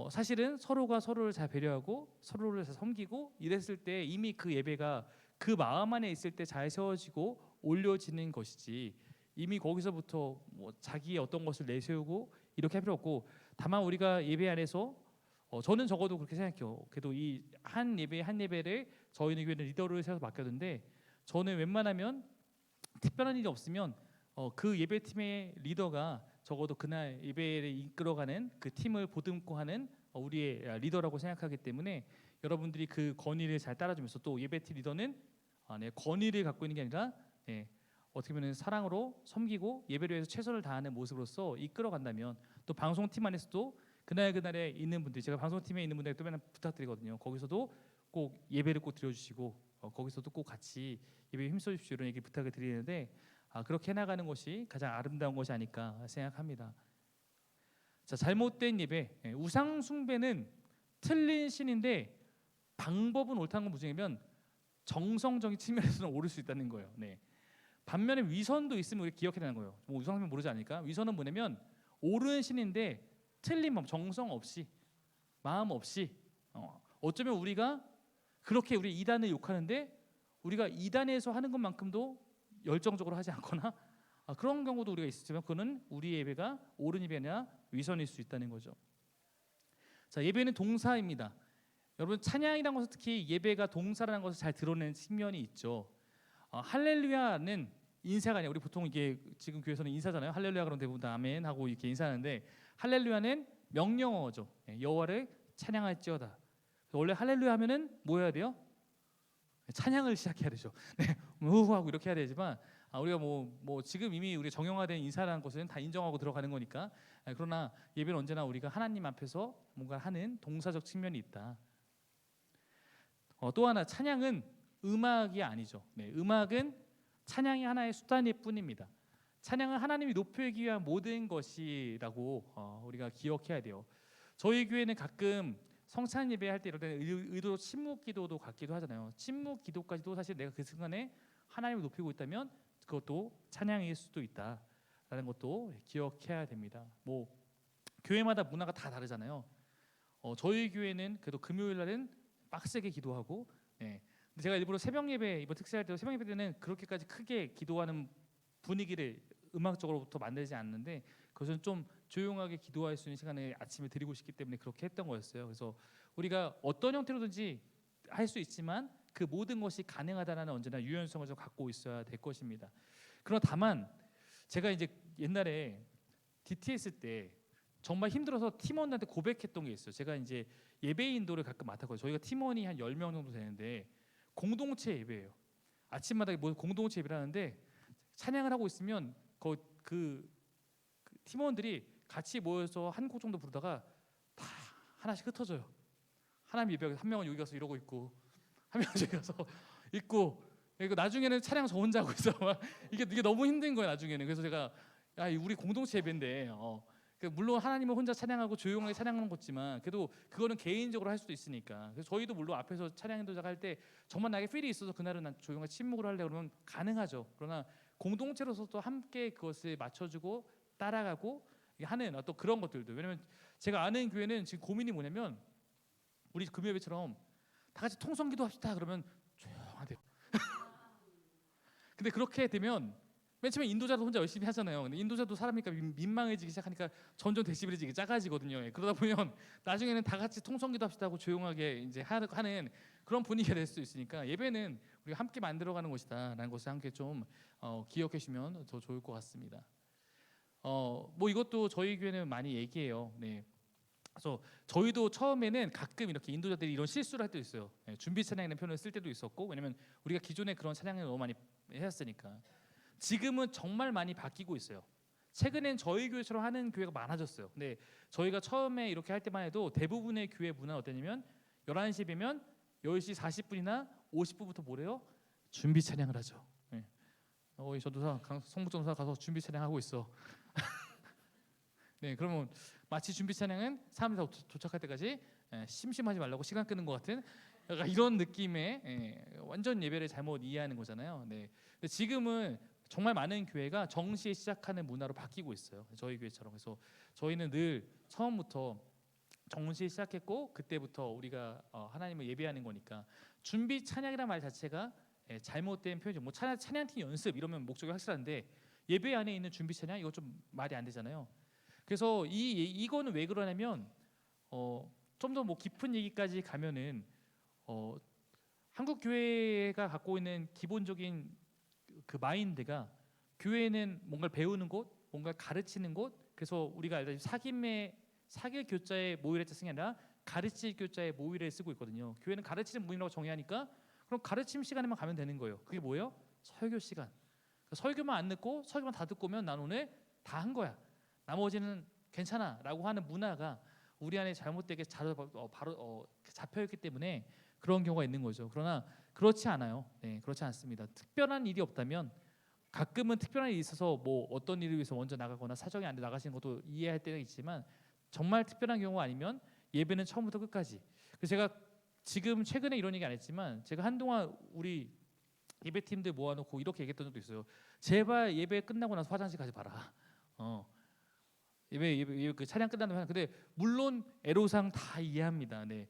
사실은 서로가 서로를 잘 배려하고 서로를 잘 섬기고 이랬을 때 이미 그 예배가 그 마음 안에 있을 때 잘 세워지고 올려지는 것이지 이미 거기서부터 뭐 자기의 어떤 것을 내세우고 이렇게 할 필요 없고 다만 우리가 예배 안에서 저는 적어도 그렇게 생각해요. 그래도 이 한 예배를 저희는 교회는 리더를 세워서 맡겼는데 저는 웬만하면 특별한 일이 없으면 그 예배팀의 리더가 적어도 그날 예배를 이끌어가는 그 팀을 보듬고 하는 우리의 리더라고 생각하기 때문에 여러분들이 그 권위를 잘 따라주면서 또 예배팀 리더는 권위를 갖고 있는 게 아니라 어떻게 보면 사랑으로 섬기고 예배를 위해서 최선을 다하는 모습으로서 이끌어간다면 또 방송팀 안에서도 그날에 있는 분들 제가 방송팀에 있는 분들에게 또 맨날 부탁드리거든요. 거기서도 꼭 예배를 꼭 드려주시고 거기서도 꼭 같이 예배에 힘써주십시오 이런 얘기 부탁을 드리는데 그렇게 해나가는 것이 가장 아름다운 것이 아닐까 생각합니다. 자, 잘못된 예배, 우상 숭배는 틀린 신인데 방법은 옳다는 건 무엇이냐면 정성적인 측면에서는 옳을 수 있다는 거예요. 네. 반면에 위선도 있으면 우리 기억해야 되는 거예요. 뭐 우상 숭배 모르지 않을까? 위선은 뭐냐면 옳은 신인데 틀린 마음, 정성 없이 마음 없이 어쩌면 우리가 그렇게 우리 이단을 욕하는데 우리가 이단에서 하는 것만큼도 열정적으로 하지 않거나 그런 경우도 우리가 있었지만 그거는 우리 예배가 옳은 예배가 아니라 위선일 수 있다는 거죠. 자, 예배는 동사입니다. 여러분 찬양이라는 것은 특히 예배가 동사라는 것을 잘 드러내는 측면이 있죠. 할렐루야는 인사가 아니라 우리 보통 이게 지금 교회에서는 인사잖아요. 할렐루야 그럼 대부분 다 아멘 하고 이렇게 인사하는데 할렐루야는 명령어죠. 여호와를 찬양할지어다. 원래 할렐루야 하면은 뭐 해야 돼요? 찬양을 시작해야 되죠. 네, 우하고 이렇게 해야 되지만 우리가 뭐 지금 이미 우리 정형화된 인사라는 것은 다 인정하고 들어가는 거니까 그러나 예배는 언제나 우리가 하나님 앞에서 뭔가 하는 동사적 측면이 있다. 또 하나 찬양은 음악이 아니죠. 네, 음악은 찬양이 하나의 수단일 뿐입니다. 찬양은 하나님이 높이기 위한 모든 것이라고 우리가 기억해야 돼요. 저희 교회는 가끔 성찬 예배할 때 이럴 때 의도로 침묵 기도도 갖기도 하잖아요. 침묵 기도까지도 사실 내가 그 순간에 하나님을 높이고 있다면 그것도 찬양일 수도 있다라는 것도 기억해야 됩니다. 뭐 교회마다 문화가 다 다르잖아요. 저희 교회는 그래도 금요일 날은 빡세게 기도하고 근데 제가 일부러 새벽 예배 이번 특세할 때 새벽 예배 때는 그렇게까지 크게 기도하는 분위기를 음악적으로부터 만들지 않는데 그것은 좀 조용하게 기도할 수 있는 시간을 아침에 드리고 싶기 때문에 그렇게 했던 거였어요. 그래서 우리가 어떤 형태로든지 할 수 있지만 그 모든 것이 가능하다는 언제나 유연성을 좀 갖고 있어야 될 것입니다. 그러나 다만 제가 이제 옛날에 DTS 때 정말 힘들어서 팀원한테 고백했던 게 있어요. 제가 이제 예배 인도를 가끔 맡았거든요. 저희가 팀원이 한 10명 정도 되는데 공동체 예배예요. 아침마다 뭐 공동체 예배를 하는데 찬양을 하고 있으면 그 팀원들이 같이 모여서 한 곡 정도 부르다가 다 하나씩 흩어져요. 하나님 예배하고 한 명은 여기 가서 이러고 있고 한 명은 저기 가서 있고 그리고 나중에는 찬양 저 혼자 하고 있어. 이게 너무 힘든 거예요 나중에는. 그래서 제가 야 우리 공동체 예배인데 물론 하나님은 혼자 찬양하고 조용하게 찬양하는 거지만 그래도 그거는 개인적으로 할 수도 있으니까. 그래서 저희도 물론 앞에서 찬양 인도자 할 때 정말 나에게 필이 있어서 그날은 난 조용하게 침묵을 하려고 그러면 가능하죠. 그러나 공동체로서도 함께 그것을 맞춰주고 따라가고 하는 어떤 그런 것들도. 왜냐면 제가 아는 교회는 지금 고민이 뭐냐면 우리 금요예배처럼 다 같이 통성기도 합시다 그러면 조용하대요. 근데 그렇게 되면 맨 처음에 인도자도 혼자 열심히 하잖아요. 근데 인도자도 사람이니까 민망해지기 시작하니까 점점 데시벨이 작아지거든요. 그러다 보면 나중에는 다 같이 통성기도 합시다 하고 조용하게 이제 하는 그런 분위기가 될 수 있으니까 예배는 우리가 함께 만들어가는 것이다라는 것을 함께 좀 기억해 주시면 더 좋을 것 같습니다. 뭐 이것도 저희 교회는 많이 얘기해요. 네. 그래서 저희도 처음에는 가끔 이렇게 인도자들이 이런 실수를 할 때도 있어요. 준비 찬양이라는 표현을 쓸 때도 있었고 왜냐면 우리가 기존에 그런 찬양을 너무 많이 했으니까. 지금은 정말 많이 바뀌고 있어요. 최근엔 저희 교회처럼 하는 교회가 많아졌어요. 근데 저희가 처음에 이렇게 할 때만 해도 대부분의 교회 문화는 어땠냐면 11시에 뵈면 10시 40분이나 50분부터 뭐래요? 준비 찬양을 하죠. 네. 이 전도사 성북전도사 가서 준비 찬양하고 있어. 네, 그러면 마치 준비 찬양은 사람들이 도착할 때까지 심심하지 말라고 시간 끄는 것 같은 약간 이런 느낌의 완전 예배를 잘못 이해하는 거잖아요. 네. 근데 지금은 정말 많은 교회가 정시에 시작하는 문화로 바뀌고 있어요. 저희 교회처럼. 그래서 저희는 늘 처음부터 정시에 시작했고 그때부터 우리가 하나님을 예배하는 거니까 준비 찬양이라는 말 자체가 잘못된 표현이죠. 뭐 찬양팀 연습 이러면 목적이 확실한데 예배 안에 있는 준비 찬양 이거 좀 말이 안 되잖아요. 그래서 이거는 왜 그러냐면 좀 더 뭐 깊은 얘기까지 가면은 한국 교회가 갖고 있는 기본적인 그 마인드가 교회는 뭔가를 배우는 곳, 뭔가를 가르치는 곳. 그래서 우리가 알다시피 사귈 교자의 모의를 쓰는 게 아니라 가르칠 교자의 모의를 쓰고 있거든요. 교회는 가르치는 모임이라고 정의하니까 그럼 가르침 시간에만 가면 되는 거예요. 그게 뭐예요? 설교 시간. 설교만 안 듣고 설교만 다 듣고 오면 난 오늘 다 한 거야. 나머지는 괜찮아라고 하는 문화가 우리 안에 잘못되게 잡혀있기 때문에 그런 경우가 있는 거죠. 그러나 그렇지 않아요. 네, 그렇지 않습니다. 특별한 일이 없다면 가끔은 특별한 일이 있어서 뭐 어떤 일을 위해서 먼저 나가거나 사정이 안 돼 나가시는 것도 이해할 때가 있지만 정말 특별한 경우가 아니면 예배는 처음부터 끝까지. 그래서 제가 지금 최근에 이런 얘기 안 했지만 제가 한동안 우리 예배팀들 모아놓고 이렇게 얘기했던 적도 있어요. 제발 예배 끝나고 나서 화장실 가지 마라. 예배 그 차량 끝난 다음에 근데 물론 애로사항 다 이해합니다. 네.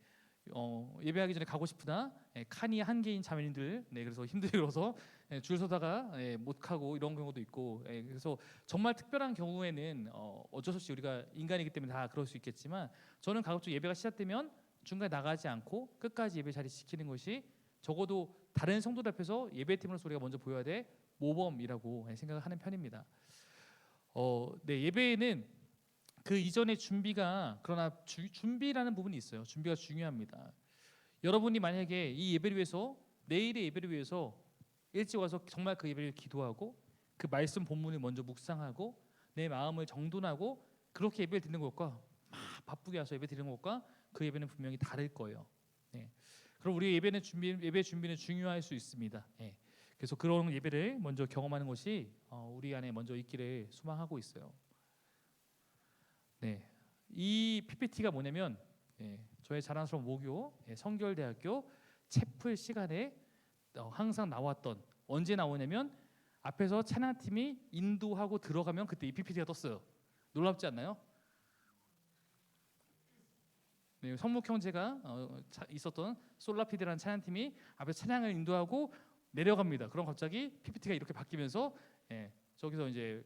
예배하기 전에 가고 싶으나 칸이 한 개인 자매님들 그래서 힘들어서 줄 서다가 못 가고 이런 경우도 있고 그래서 정말 특별한 경우에는 어쩔 수 없이 우리가 인간이기 때문에 다 그럴 수 있겠지만 저는 가급적 예배가 시작되면 중간에 나가지 않고 끝까지 예배 자리 지키는 것이 적어도 다른 성도들 앞에서 예배팀으로서 우리가 먼저 보여야 될 모범이라고 생각을 하는 편입니다. 네, 예배에는 그 이전의 준비가 그러나 준비라는 부분이 있어요. 준비가 중요합니다. 여러분이 만약에 이 예배를 위해서 내일의 예배를 위해서 일찍 와서 정말 그 예배를 기도하고 그 말씀 본문을 먼저 묵상하고 내 마음을 정돈하고 그렇게 예배를 드리는 것과 막 바쁘게 와서 예배 드리는 것과 그 예배는 분명히 다를 거예요. 네. 그럼 우리 예배 준비는 중요할 수 있습니다. 네. 그래서 그런 예배를 먼저 경험하는 것이 우리 안에 먼저 있기를 소망하고 있어요. 네, 이 PPT가 뭐냐면 저의 자랑스러운 모교 성결대학교 채플 시간에 항상 나왔던 언제 나오냐면 앞에서 찬양팀이 인도하고 들어가면 그때 이 PPT가 떴어요. 놀랍지 않나요? 네, 성묵 형제가 있었던 솔라피드라는 찬양팀이 앞에서 찬양을 인도하고 내려갑니다. 그럼 갑자기 PPT가 이렇게 바뀌면서 저기서 이제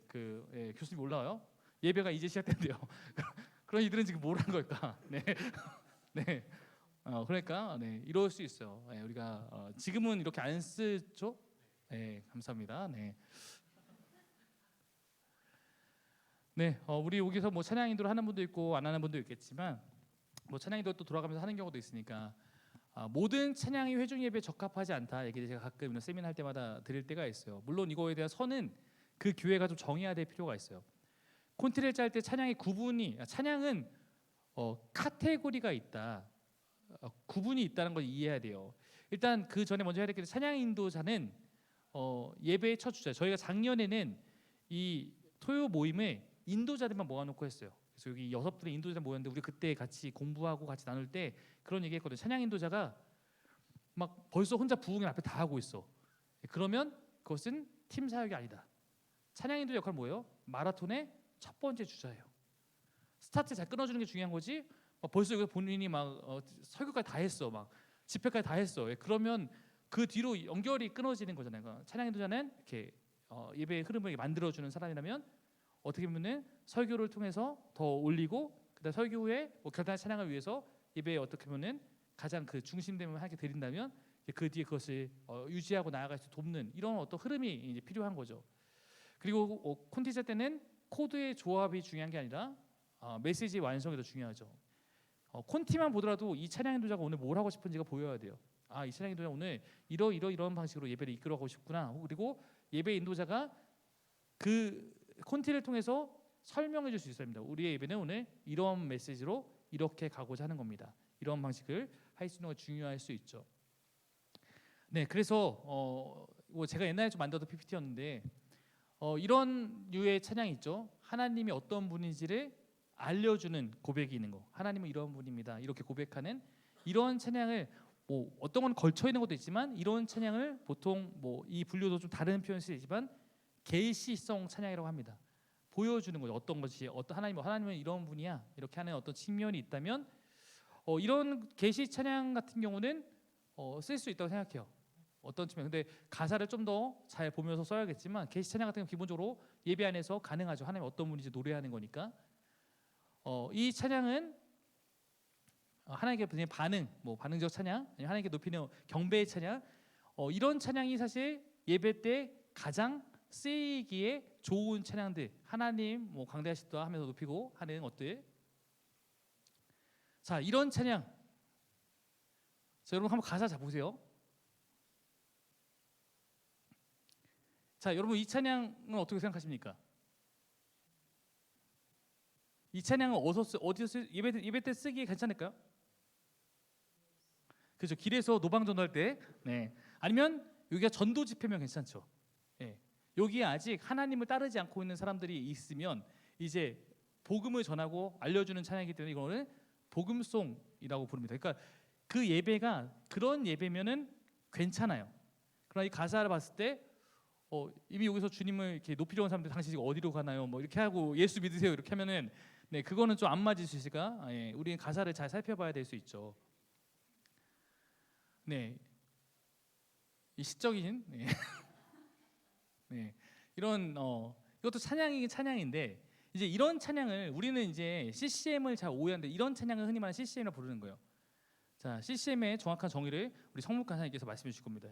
교수님 올라와요. 예배가 이제 시작된대요. 그런 이들은 지금 뭘 한 걸까? 네, 네. 그러니까 이럴 수 있어요. 우리가 지금은 이렇게 안 쓰죠? 네, 감사합니다. 네. 네, 우리 여기서 뭐 찬양 인도를 하는 분도 있고 안 하는 분도 있겠지만 뭐 찬양 인도 또 돌아가면서 하는 경우도 있으니까 모든 찬양이 회중 예배에 적합하지 않다 얘기를 제가 가끔 이런 세미나 할 때마다 드릴 때가 있어요. 물론 이거에 대한 선은 그 교회가 좀 정해야 될 필요가 있어요. 콘티를 짤 때 찬양의 구분이 찬양은 카테고리가 있다. 구분이 있다는 걸 이해해야 돼요. 일단 그 전에 먼저 해야 될 게 찬양 인도자는 예배의 첫 주자. 저희가 작년에는 이 토요 모임에 인도자들만 모아놓고 했어요. 그래서 여기 6분의 인도자 모였는데 우리 그때 같이 공부하고 같이 나눌 때 그런 얘기했거든요. 찬양 인도자가 막 벌써 혼자 부흥회 앞에 다 하고 있어. 그러면 그것은 팀 사역이 아니다. 찬양 인도 역할은 뭐예요? 마라톤의 첫 번째 주자예요. 스타트 잘 끊어주는 게 중요한 거지. 벌써 여기서 본인이 막 설교까지 다 했어, 막 집회까지 다 했어. 그러면 그 뒤로 연결이 끊어지는 거잖아요. 그러니까 찬양 인도자는 이렇게 예배의 흐름을 만들어주는 사람이라면 어떻게 보면은 설교를 통해서 더 올리고 그다음 설교 후에 뭐 결단의 찬양을 위해서 예배에 어떻게 보면은 가장 그 중심됨을 하게 드린다면 그 뒤에 그것을 유지하고 나아갈 수 돕는 이런 어떤 흐름이 이제 필요한 거죠. 그리고 콘티제 때는 코드의 조합이 중요한 게 아니라 메시지의 완성이 더 중요하죠. 콘티만 보더라도 이 찬양 인도자가 오늘 뭘 하고 싶은지가 보여야 돼요. 이 찬양 인도자 오늘 이런 방식으로 예배를 이끌어가고 싶구나. 그리고 예배 인도자가 그 콘티를 통해서 설명해 줄 수 있어야 합니다. 우리의 예배는 오늘 이런 메시지로 이렇게 가고자 하는 겁니다. 이런 방식을 할 수 있는 거 중요할 수 있죠. 네, 그래서 제가 옛날에 좀 만들었던 PPT였는데 이런 류의 찬양이 있죠. 하나님이 어떤 분인지를 알려주는 고백이 있는 거. 하나님은 이런 분입니다. 이렇게 고백하는 이런 찬양을 뭐 어떤 건 걸쳐 있는 것도 있지만 이런 찬양을 보통 뭐 이 분류도 좀 다른 표현이 있지만 계시성 찬양이라고 합니다. 보여주는 거죠. 어떤 것이 하나님은 이런 분이야. 이렇게 하는 어떤 측면이 있다면 이런 계시 찬양 같은 경우는 쓸 수 있다고 생각해요. 어떤 측면. 근데 가사를 좀 더 잘 보면서 써야겠지만 계시 찬양 같은 경우 기본적으로 예배 안에서 가능하죠. 하나님 어떤 분인지 노래하는 거니까. 이 찬양은 하나님께 드리는 반응적 찬양, 하나님께 높이는 경배의 찬양, 이런 찬양이 사실 예배 때 가장 쓰이기에 좋은 찬양들, 하나님 뭐 광대하시다 하면서 높이고 하는 것들. 자, 이런 찬양. 자, 여러분 한번 가사 보세요. 자, 여러분 이 찬양은 어떻게 생각하십니까? 이 찬양은 어디서 예배 때 쓰기 괜찮을까요? 그렇죠. 길에서 노방 전도할 때, 네. 아니면 여기가 전도 집회면 괜찮죠. 네. 여기에 아직 하나님을 따르지 않고 있는 사람들이 있으면 이제 복음을 전하고 알려주는 찬양이기 때문에 이거는 복음송이라고 부릅니다. 그러니까 그 예배가 그런 예배면은 괜찮아요. 그러나 이 가사를 봤을 때 이미 여기서 주님을 이렇게 높이려는 사람들 당신 지금 어디로 가나요? 뭐 이렇게 하고 예수 믿으세요 이렇게 하면은 그거는 좀 안 맞을 수 있으니까 우리는 가사를 잘 살펴봐야 될 수 있죠. 네, 이 시적인 이런 이것도 찬양이긴 찬양인데 이제 이런 찬양을 우리는 이제 CCM을 잘 오해하는데 이런 찬양을 흔히 말하는 CCM이라고 부르는 거예요. 자, CCM의 정확한 정의를 우리 성묵 간사님께서 말씀해 주실 겁니다.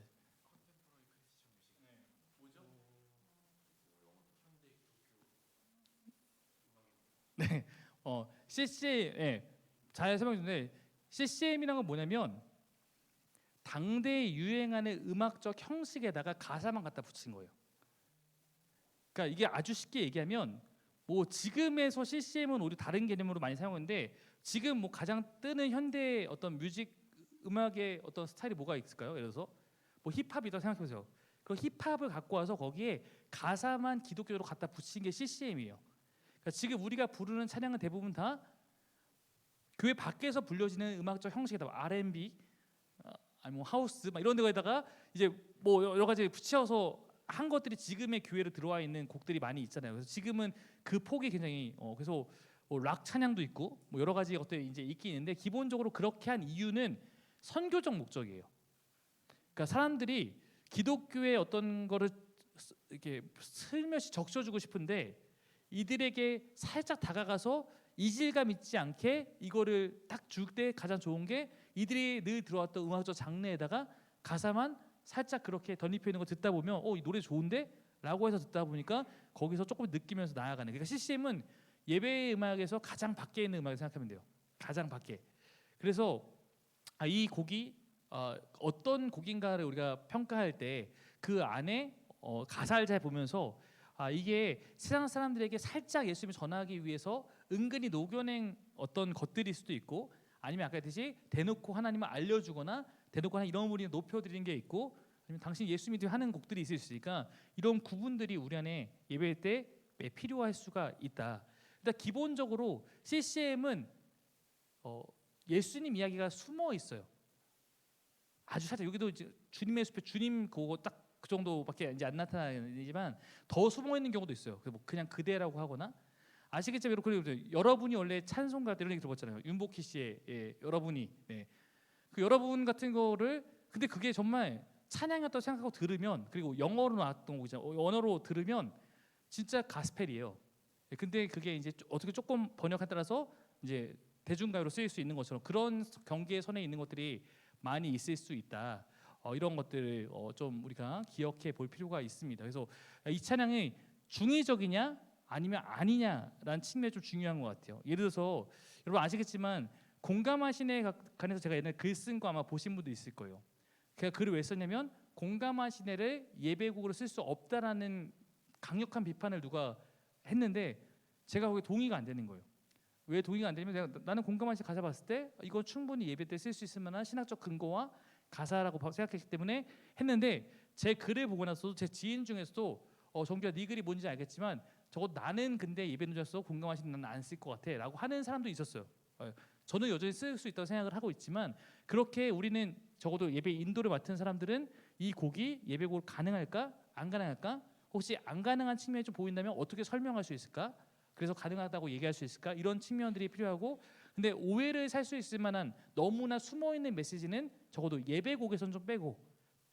네, CCM, 잘 설명해 주는데 CCM이란 건 뭐냐면 당대에 유행하는 음악적 형식에다가 가사만 갖다 붙인 거예요. 그러니까 이게 아주 쉽게 얘기하면 뭐 지금에서 CCM은 우리 다른 개념으로 많이 사용하는데 지금 뭐 가장 뜨는 현대 어떤 뮤직 음악의 어떤 스타일이 뭐가 있을까요? 예를 들어서 뭐 힙합이다 생각해 보세요. 그 힙합을 갖고 와서 거기에 가사만 기독교로 갖다 붙인 게 CCM이에요. 그러니까 지금 우리가 부르는 찬양은 대부분 다 교회 밖에서 불려지는 음악적 형식에다 R&B, 아니 뭐 하우스 막 이런 데에다가 이제 뭐 여러 가지 붙여서 한 것들이 지금의 교회로 들어와 있는 곡들이 많이 있잖아요. 그래서 지금은 그 폭이 굉장히 그래서 뭐 락 찬양도 있고 뭐 여러 가지 것들이 이제 있긴 있는데 기본적으로 그렇게 한 이유는 선교적 목적이에요. 그러니까 사람들이 기독교의 어떤 거를 이렇게 슬며시 적셔주고 싶은데 이들에게 살짝 다가가서 이질감 있지 않게 이거를 딱 줄 때 가장 좋은 게 이들이 늘 들어왔던 음악적 장르에다가 가사만 살짝 그렇게 덧입혀 있는 거 듣다 보면 이 노래 좋은데? 라고 해서 듣다 보니까 거기서 조금 느끼면서 나아가는. 그러니까 CCM은 예배 음악에서 가장 밖에 있는 음악을 생각하면 돼요. 가장 밖에. 그래서 이 곡이 어떤 곡인가를 우리가 평가할 때 그 안에 가사를 잘 보면서 이게 세상 사람들에게 살짝 예수님을 전하기 위해서 은근히 녹여낸 어떤 것들일 수도 있고, 아니면 아까 했듯이 대놓고 하나님을 알려주거나 대놓고 하나님 이런 분이 높여드리는 게 있고, 아니면 당신 예수 믿으면 하는 곡들이 있을 수 있으니까 이런 구분들이 우리 안에 예배 때 필요할 수가 있다. 일단 기본적으로 CCM은 예수님 이야기가 숨어 있어요. 아주 살짝. 여기도 이제 주님의 숲에 주님 그거 딱 그 정도밖에 이제 안 나타나지만 더 숨어 있는 경우도 있어요. 뭐 그냥 그대라고 하거나, 아시겠지만 여러분이 원래 찬송가 때 이런 얘기 들어봤잖아요. 윤복희 씨의 여러분이. 그 여러분 같은 거를 근데 그게 정말 찬양이었다고 생각하고 들으면, 그리고 영어로 나왔던 곡이잖아요. 언어로 들으면 진짜 가스펠이에요. 근데 그게 이제 어떻게 조금 번역에 따라서 이제 대중가요로 쓰일 수 있는 것처럼 그런 경계선에 있는 것들이 많이 있을 수 있다. 이런 것들을 좀 우리가 기억해 볼 필요가 있습니다. 그래서 이 찬양이 중의적이냐 아니면 아니냐라는 측면이 좀 중요한 것 같아요. 예를 들어서 여러분 아시겠지만 공감하시네 관해서 제가 옛날에 글 쓴 거 아마 보신 분도 있을 거예요. 제가 글을 왜 썼냐면 공감하시네를 예배곡으로 쓸 수 없다라는 강력한 비판을 누가 했는데 제가 거기에 동의가 안 되는 거예요. 왜 동의가 안 되냐면 나는 공감하시네 가사 봤을 때 이거 충분히 예배 때 쓸 수 있을 만한 신학적 근거와 가사라고 생각했기 때문에 했는데, 제 글을 보고 나서도 제 지인 중에서도 정규야 네 글이 뭔지 알겠지만 적어도 나는 근데 예배 누자서 공감하시는 나는 안 쓸 것 같아 라고 하는 사람도 있었어요. 저는 여전히 쓸 수 있다고 생각을 하고 있지만, 그렇게 우리는 적어도 예배 인도를 맡은 사람들은 이 곡이 예배곡으로 가능할까 안 가능할까, 혹시 안 가능한 측면이 좀 보인다면 어떻게 설명할 수 있을까, 그래서 가능하다고 얘기할 수 있을까, 이런 측면들이 필요하고, 근데 오해를 살 수 있을 만한 너무나 숨어있는 메시지는 적어도 예배곡에선 좀 빼고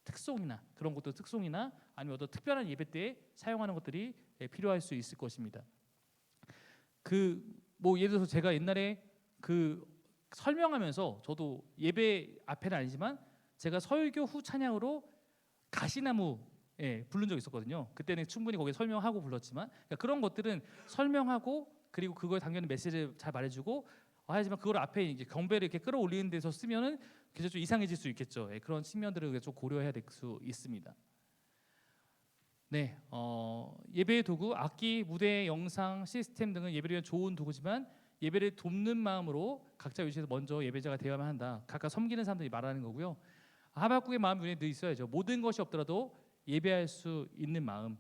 특송이나 그런 것도 특송이나 아니면 어떤 특별한 예배 때 사용하는 것들이 필요할 수 있을 것입니다. 뭐 예를 들어서 제가 옛날에 설명하면서 저도 예배 앞에는 아니지만 제가 설교 후 찬양으로 가시나무 부른 적 있었거든요. 그때는 충분히 거기에 설명하고 불렀지만, 그러니까 그런 것들은 설명하고 그리고 그거에 당연히 메시지를 잘 말해주고 하지만 그걸 앞에 이제 경배를 이렇게 끌어올리는 데서 쓰면은 그래서 좀 이상해질 수 있겠죠. 그런 측면들을 좀 고려해야 될 수 있습니다. 예배의 도구, 악기, 무대, 영상, 시스템 등은 예배를 위한 좋은 도구지만 예배를 돕는 마음으로 각자 위치에서 먼저 예배자가 되어야만 한다. 각각 섬기는 사람들이 말하는 거고요. 하박국의 마음 눈에 늘 있어야죠. 모든 것이 없더라도 예배할 수 있는 마음.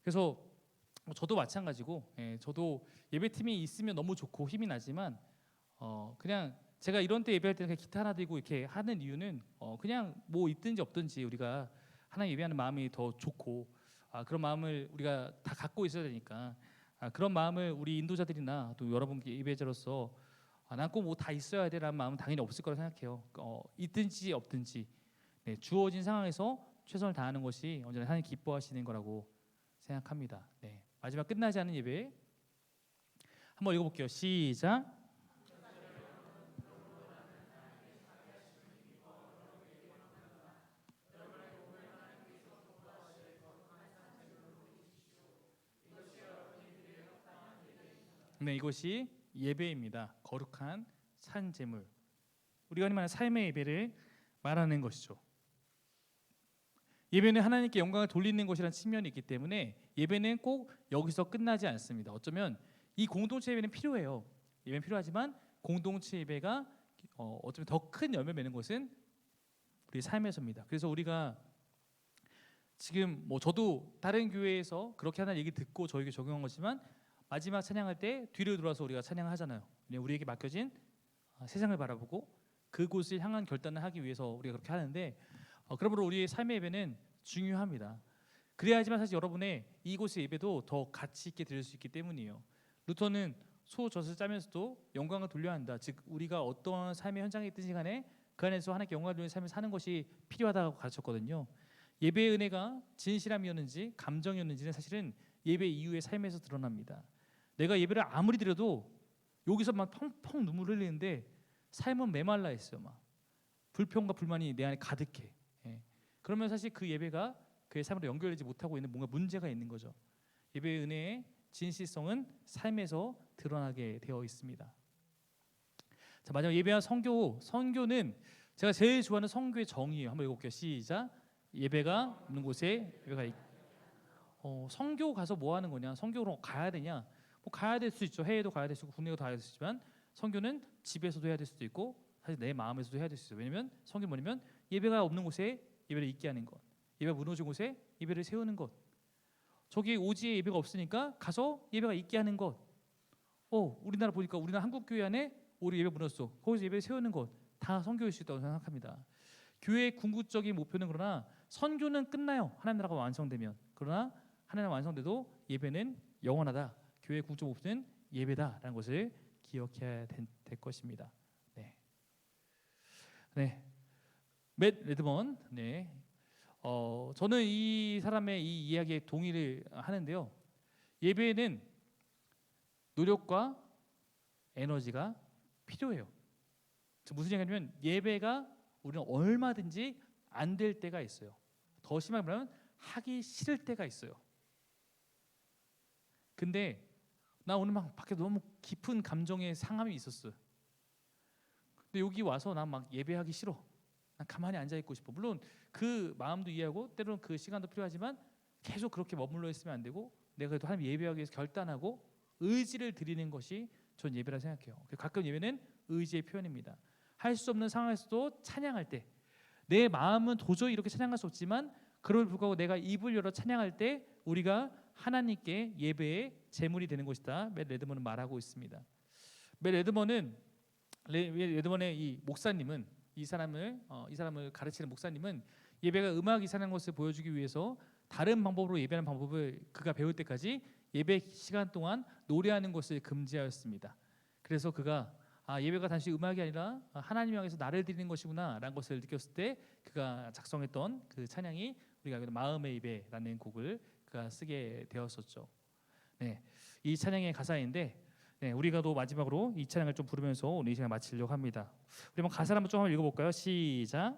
그래서 저도 마찬가지고, 저도 예배팀이 있으면 너무 좋고 힘이 나지만 그냥 제가 이런 때 예배할 때는 그냥 기타 하나 들고 이렇게 하는 이유는 그냥 뭐 있든지 없든지 우리가 하나님 예배하는 마음이 더 좋고 그런 마음을 우리가 다 갖고 있어야 되니까 그런 마음을 우리 인도자들이나 또 여러분 예배자로서 난 꼭 뭐 다 있어야 되라는 마음은 당연히 없을 거라 생각해요. 있든지 없든지 주어진 상황에서 최선을 다하는 것이 언제나 하나님 기뻐하시는 거라고 생각합니다. 마지막 끝나지 않은 예배 한번 읽어볼게요. 시작. 이것이 예배입니다. 거룩한 산 제물. 우리가 말하는 삶의 예배를 말하는 것이죠. 예배는 하나님께 영광을 돌리는 것이라는 측면이 있기 때문에 예배는 꼭 여기서 끝나지 않습니다. 어쩌면 이 공동체 예배는 필요해요. 예배는 필요하지만 공동체 예배가 어쩌면 더 큰 열매 맺는 것은 우리 삶에서입니다. 그래서 우리가 지금 뭐 저도 다른 교회에서 그렇게 하는 얘기 듣고 저에게 적용한 거지만 마지막 찬양할 때 뒤로 돌아서 우리가 찬양하잖아요. 우리에게 맡겨진 세상을 바라보고 그곳을 향한 결단을 하기 위해서 우리가 그렇게 하는데, 그러므로 우리의 삶의 예배는 중요합니다. 그래야지만 사실 여러분의 이곳의 예배도 더 가치 있게 드릴 수 있기 때문이에요. 루터는 소젖을 짜면서도 영광을 돌려야 한다. 즉 우리가 어떠한 삶의 현장에 있든지 간에 그 안에서 하나님께 영광을 돌리는 삶을 사는 것이 필요하다고 가르쳤거든요. 예배의 은혜가 진실함이었는지 감정이었는지는 사실은 예배 이후의 삶에서 드러납니다. 내가 예배를 아무리 드려도 여기서 막 펑펑 눈물을 흘리는데 삶은 메말라 있어요. 막 불평과 불만이 내 안에 가득해. 예. 그러면 사실 그 예배가 그의 삶으로 연결되지 못하고 있는 뭔가 문제가 있는 거죠. 예배의 은혜의 진실성은 삶에서 드러나게 되어 있습니다. 자, 마지막 예배와 선교. 선교는 제가 제일 좋아하는 선교의 정의예요. 한번 읽어볼게요. 시작. 예배가 없는 곳에 예배가 선교 가서 뭐 하는 거냐? 선교로 가야 되냐? 뭐 가야 될 수 있죠. 해외도 가야 될 수 있고 국내도 가야 될 수 있지만 선교는 집에서도 해야 될 수도 있고 사실 내 마음에서도 해야 될 수 있어요. 왜냐면 선교 뭐냐면 예배가 없는 곳에 예배를 있게 하는 것, 예배가 무너진 곳에 예배를 세우는 것. 저기 오지에 예배가 없으니까 가서 예배가 있게 하는 것. 우리나라 보니까 우리나라 한국 교회 안에 우리 예배 무너졌어. 거기서 예배를 세우는 것 다 선교일 수 있다고 생각합니다. 교회의 궁극적인 목표는 그러나 선교는 끝나요. 하나님 나라가 완성되면. 그러나 하나님 완성돼도 예배는 영원하다. 교회의 궁극적 목표는 예배다라는 것을 기억해야 될 것입니다. 네, 맷 레드먼. 네, 저는 이 사람의 이 이야기에 동의를 하는데요. 예배는 노력과 에너지가 필요해요. 무슨 얘기냐면 예배가 우리는 얼마든지 안 될 때가 있어요. 더 심하게 말하면 하기 싫을 때가 있어요. 근데 나 오늘 막 밖에 너무 깊은 감정의 상함이 있었어요. 근데 여기 와서 난 막 예배하기 싫어. 난 가만히 앉아 있고 싶어. 물론 그 마음도 이해하고 때로는 그 시간도 필요하지만 계속 그렇게 머물러 있으면 안 되고 내가 그래도 하나님 예배하기 위해서 결단하고 의지를 드리는 것이 전 예배라 생각해요. 가끔 예배는 의지의 표현입니다. 할 수 없는 상황에서도 찬양할 때 내 마음은 도저히 이렇게 찬양할 수 없지만 그럼에도 불구하고 내가 입을 열어 찬양할 때 우리가 하나님께 예배의 제물이 되는 것이다. 맷 레드먼은 말하고 있습니다. 맷 레드먼의 이 목사님은 이 사람을 가르치는 목사님은 예배가 음악 이상한 것을 보여주기 위해서 다른 방법으로 예배하는 방법을 그가 배울 때까지 예배 시간 동안 노래하는 것을 금지하였습니다. 그래서 그가 예배가 단지 음악이 아니라 하나님 향해서 나를 드리는 것이구나라는 것을 느꼈을 때 그가 작성했던 그 찬양이 우리가 알고 있는 마음의 예배라는 곡을 그가 쓰게 되었었죠. 네, 이 찬양의 가사인데 우리가 또 마지막으로 이 찬양을 좀 부르면서 오늘 이 시간 마치려고 합니다. 우리 한번 가사를 한번 좀 읽어볼까요? 시작.